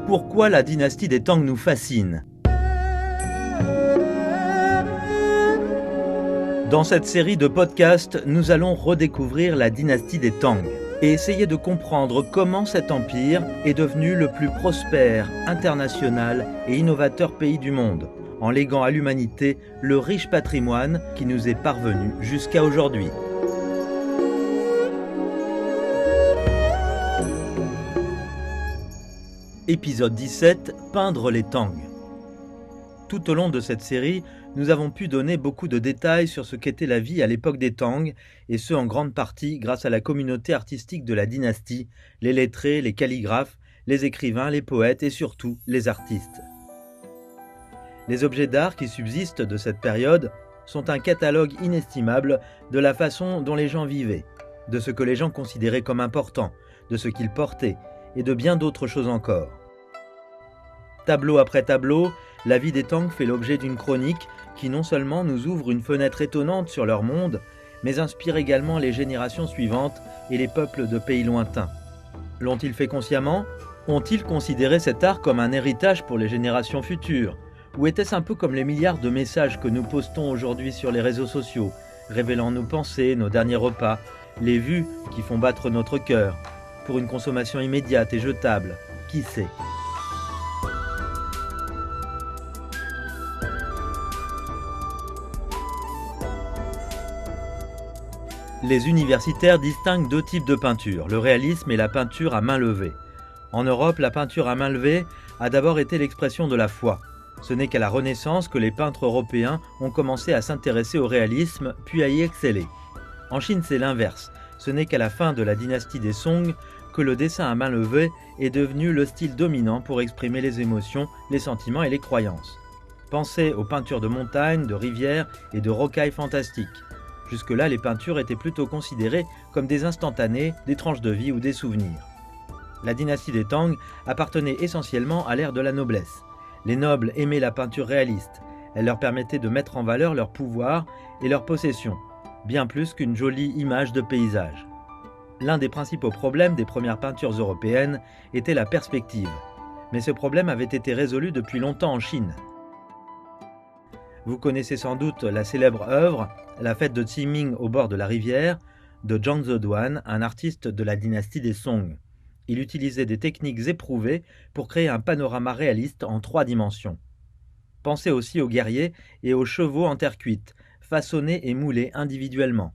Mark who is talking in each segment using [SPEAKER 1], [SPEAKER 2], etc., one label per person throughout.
[SPEAKER 1] Pourquoi la dynastie des Tang nous fascine? Dans cette série de podcasts, nous allons redécouvrir la dynastie des Tang et essayer de comprendre comment cet empire est devenu le plus prospère, international et innovateur pays du monde, en léguant à l'humanité le riche patrimoine qui nous est parvenu jusqu'à aujourd'hui. Épisode 17, peindre les Tang. Tout au long de cette série, nous avons pu donner beaucoup de détails sur ce qu'était la vie à l'époque des Tang, et ce en grande partie grâce à la communauté artistique de la dynastie, les lettrés, les calligraphes, les écrivains, les poètes et surtout les artistes. Les objets d'art qui subsistent de cette période sont un catalogue inestimable de la façon dont les gens vivaient, de ce que les gens considéraient comme important, de ce qu'ils portaient, et de bien d'autres choses encore. Tableau après tableau, la vie des Tang fait l'objet d'une chronique qui non seulement nous ouvre une fenêtre étonnante sur leur monde, mais inspire également les générations suivantes et les peuples de pays lointains. L'ont-ils fait consciemment? Ont-ils considéré cet art comme un héritage pour les générations futures? Ou était-ce un peu comme les milliards de messages que nous postons aujourd'hui sur les réseaux sociaux, révélant nos pensées, nos derniers repas, les vues qui font battre notre cœur, pour une consommation immédiate et jetable? Qui sait? Les universitaires distinguent deux types de peinture, le réalisme et la peinture à main levée. En Europe, la peinture à main levée a d'abord été l'expression de la foi. Ce n'est qu'à la Renaissance que les peintres européens ont commencé à s'intéresser au réalisme, puis à y exceller. En Chine, c'est l'inverse. Ce n'est qu'à la fin de la dynastie des Song que le dessin à main levée est devenu le style dominant pour exprimer les émotions, les sentiments et les croyances. Pensez aux peintures de montagnes, de rivières et de rocailles fantastiques. Jusque-là, les peintures étaient plutôt considérées comme des instantanés, des tranches de vie ou des souvenirs. La dynastie des Tang appartenait essentiellement à l'ère de la noblesse. Les nobles aimaient la peinture réaliste. Elle leur permettait de mettre en valeur leur pouvoir et leurs possessions, bien plus qu'une jolie image de paysage. L'un des principaux problèmes des premières peintures européennes était la perspective. Mais ce problème avait été résolu depuis longtemps en Chine. Vous connaissez sans doute la célèbre œuvre « La fête de Qiming au bord de la rivière » de Zhang Zeduan, un artiste de la dynastie des Song. Il utilisait des techniques éprouvées pour créer un panorama réaliste en 3 dimensions. Pensez aussi aux guerriers et aux chevaux en terre cuite, façonnés et moulés individuellement.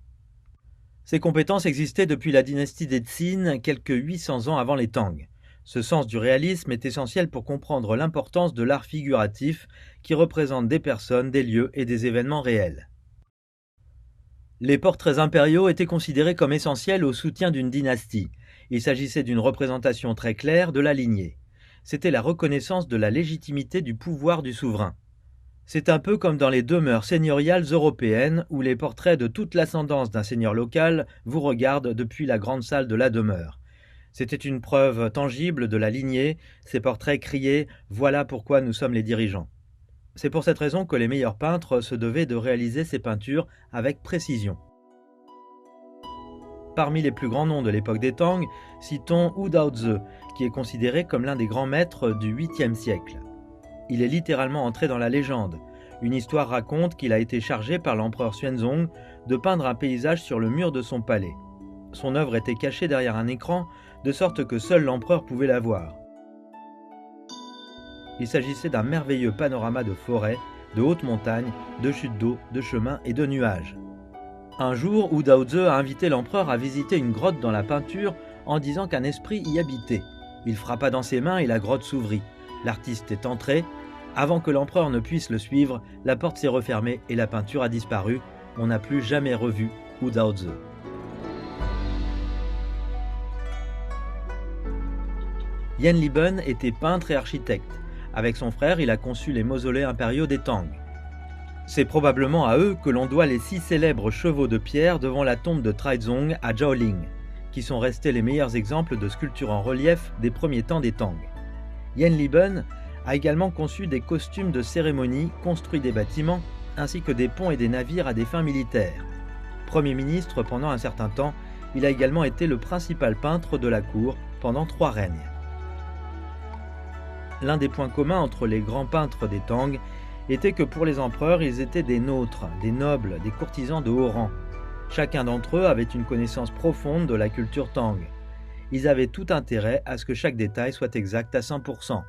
[SPEAKER 1] Ces compétences existaient depuis la dynastie des Qin, quelques 800 ans avant les Tang. Ce sens du réalisme est essentiel pour comprendre l'importance de l'art figuratif qui représente des personnes, des lieux et des événements réels. Les portraits impériaux étaient considérés comme essentiels au soutien d'une dynastie. Il s'agissait d'une représentation très claire de la lignée. C'était la reconnaissance de la légitimité du pouvoir du souverain. C'est un peu comme dans les demeures seigneuriales européennes où les portraits de toute l'ascendance d'un seigneur local vous regardent depuis la grande salle de la demeure. C'était une preuve tangible de la lignée, ces portraits criaient « Voilà pourquoi nous sommes les dirigeants ». C'est pour cette raison que les meilleurs peintres se devaient de réaliser ces peintures avec précision. Parmi les plus grands noms de l'époque des Tang, citons Wu Daozi, qui est considéré comme l'un des grands maîtres du 8e siècle. Il est littéralement entré dans la légende. Une histoire raconte qu'il a été chargé par l'empereur Xuanzong de peindre un paysage sur le mur de son palais. Son œuvre était cachée derrière un écran, de sorte que seul l'empereur pouvait la voir. Il s'agissait d'un merveilleux panorama de forêts, de hautes montagnes, de chutes d'eau, de chemins et de nuages. Un jour, Wu Daozi a invité l'empereur à visiter une grotte dans la peinture en disant qu'un esprit y habitait. Il frappa dans ses mains et la grotte s'ouvrit. L'artiste est entré. Avant que l'empereur ne puisse le suivre, la porte s'est refermée et la peinture a disparu. On n'a plus jamais revu Wu Daozi. Yan Liben était peintre et architecte. Avec son frère, il a conçu les mausolées impériaux des Tang. C'est probablement à eux que l'on doit les 6 célèbres chevaux de pierre devant la tombe de Traizong à Zhaoling, qui sont restés les meilleurs exemples de sculptures en relief des premiers temps des Tang. Yan Liben a également conçu des costumes de cérémonie, construit des bâtiments, ainsi que des ponts et des navires à des fins militaires. Premier ministre pendant un certain temps, il a également été le principal peintre de la cour pendant 3 règnes. l'un des points communs entre les grands peintres des Tang était que pour les empereurs, ils étaient des nôtres, des nobles, des courtisans de haut rang. Chacun d'entre eux avait une connaissance profonde de la culture Tang. Ils avaient tout intérêt à ce que chaque détail soit exact à 100%.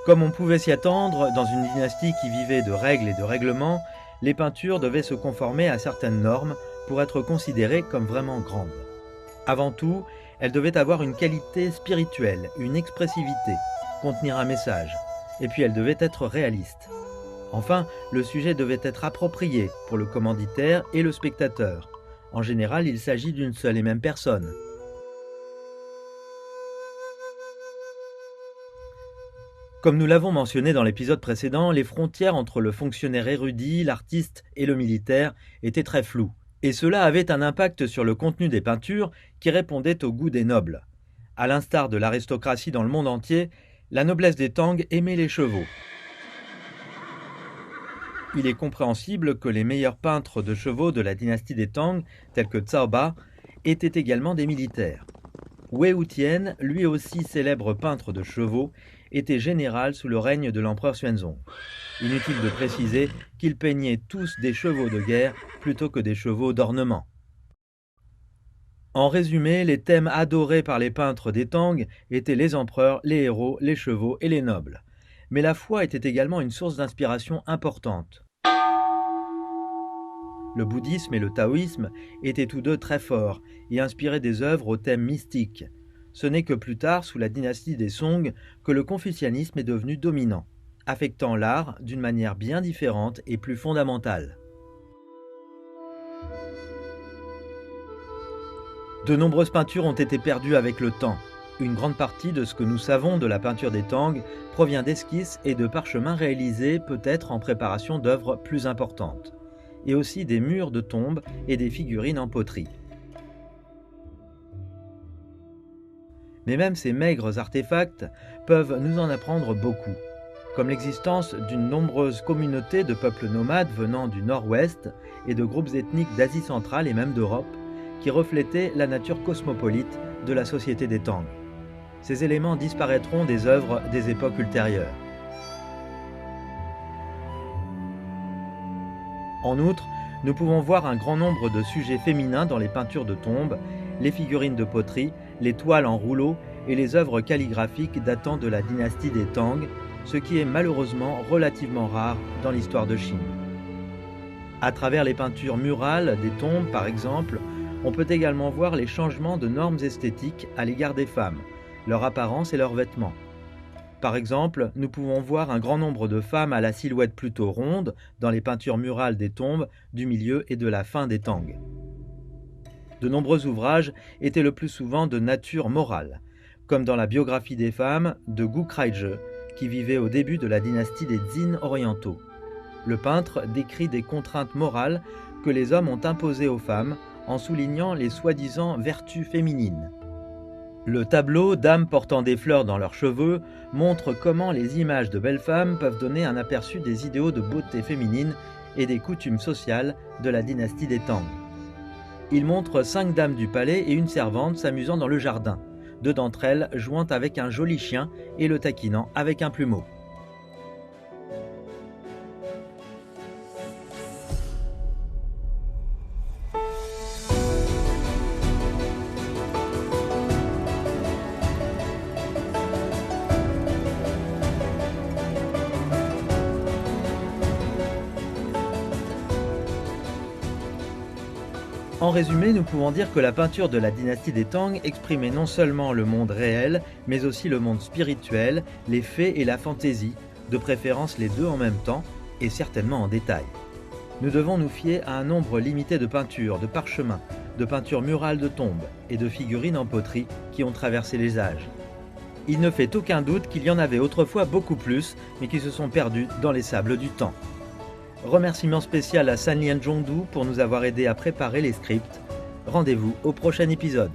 [SPEAKER 1] Comme on pouvait s'y attendre, dans une dynastie qui vivait de règles et de règlements, les peintures devaient se conformer à certaines normes pour être considérées comme vraiment grandes. Avant tout, elles devaient avoir une qualité spirituelle, une expressivité, contenir un message, et puis elles devaient être réalistes. Enfin, le sujet devait être approprié pour le commanditaire et le spectateur. En général, il s'agit d'une seule et même personne. Comme nous l'avons mentionné dans l'épisode précédent, les frontières entre le fonctionnaire érudit, l'artiste et le militaire étaient très floues. Et cela avait un impact sur le contenu des peintures qui répondait au goût des nobles. À l'instar de l'aristocratie dans le monde entier, la noblesse des Tang aimait les chevaux. Il est compréhensible que les meilleurs peintres de chevaux de la dynastie des Tang, tels que Cao Ba, étaient également des militaires. Wei Wutian, lui aussi célèbre peintre de chevaux, était général sous le règne de l'empereur Xuanzong. Inutile de préciser qu'ils peignaient tous des chevaux de guerre plutôt que des chevaux d'ornement. En résumé, les thèmes adorés par les peintres des Tang étaient les empereurs, les héros, les chevaux et les nobles. Mais la foi était également une source d'inspiration importante. Le bouddhisme et le taoïsme étaient tous deux très forts et inspiraient des œuvres aux thèmes mystiques. Ce n'est que plus tard, sous la dynastie des Song, que le confucianisme est devenu dominant, affectant l'art d'une manière bien différente et plus fondamentale. De nombreuses peintures ont été perdues avec le temps. Une grande partie de ce que nous savons de la peinture des Tang provient d'esquisses et de parchemins réalisés peut-être en préparation d'œuvres plus importantes, et aussi des murs de tombes et des figurines en poterie. Mais même ces maigres artefacts peuvent nous en apprendre beaucoup, comme l'existence d'une nombreuse communauté de peuples nomades venant du nord-ouest et de groupes ethniques d'Asie centrale et même d'Europe, qui reflétaient la nature cosmopolite de la société des Tang. Ces éléments disparaîtront des œuvres des époques ultérieures. En outre, nous pouvons voir un grand nombre de sujets féminins dans les peintures de tombes, les figurines de poterie, les toiles en rouleau et les œuvres calligraphiques datant de la dynastie des Tang, ce qui est malheureusement relativement rare dans l'histoire de Chine. À travers les peintures murales des tombes, par exemple, on peut également voir les changements de normes esthétiques à l'égard des femmes, leur apparence et leurs vêtements. Par exemple, nous pouvons voir un grand nombre de femmes à la silhouette plutôt ronde dans les peintures murales des tombes du milieu et de la fin des Tang. De nombreux ouvrages étaient le plus souvent de nature morale, comme dans la biographie des femmes de Gu Kraizhe, qui vivait au début de la dynastie des Jin orientaux. Le peintre décrit des contraintes morales que les hommes ont imposées aux femmes en soulignant les soi-disant vertus féminines. Le tableau Dames portant des fleurs dans leurs cheveux montre comment les images de belles femmes peuvent donner un aperçu des idéaux de beauté féminine et des coutumes sociales de la dynastie des Tang. Il montre 5 dames du palais et une servante s'amusant dans le jardin, 2 d'entre elles jouant avec un joli chien et le taquinant avec un plumeau. En résumé, nous pouvons dire que la peinture de la dynastie des Tang exprimait non seulement le monde réel, mais aussi le monde spirituel, les fées et la fantaisie, de préférence les deux en même temps, et certainement en détail. Nous devons nous fier à un nombre limité de peintures, de parchemins, de peintures murales de tombes et de figurines en poterie qui ont traversé les âges. Il ne fait aucun doute qu'il y en avait autrefois beaucoup plus, mais qui se sont perdus dans les sables du temps. Remerciement spécial à Sanlian Zhongdu pour nous avoir aidé à préparer les scripts. Rendez-vous au prochain épisode.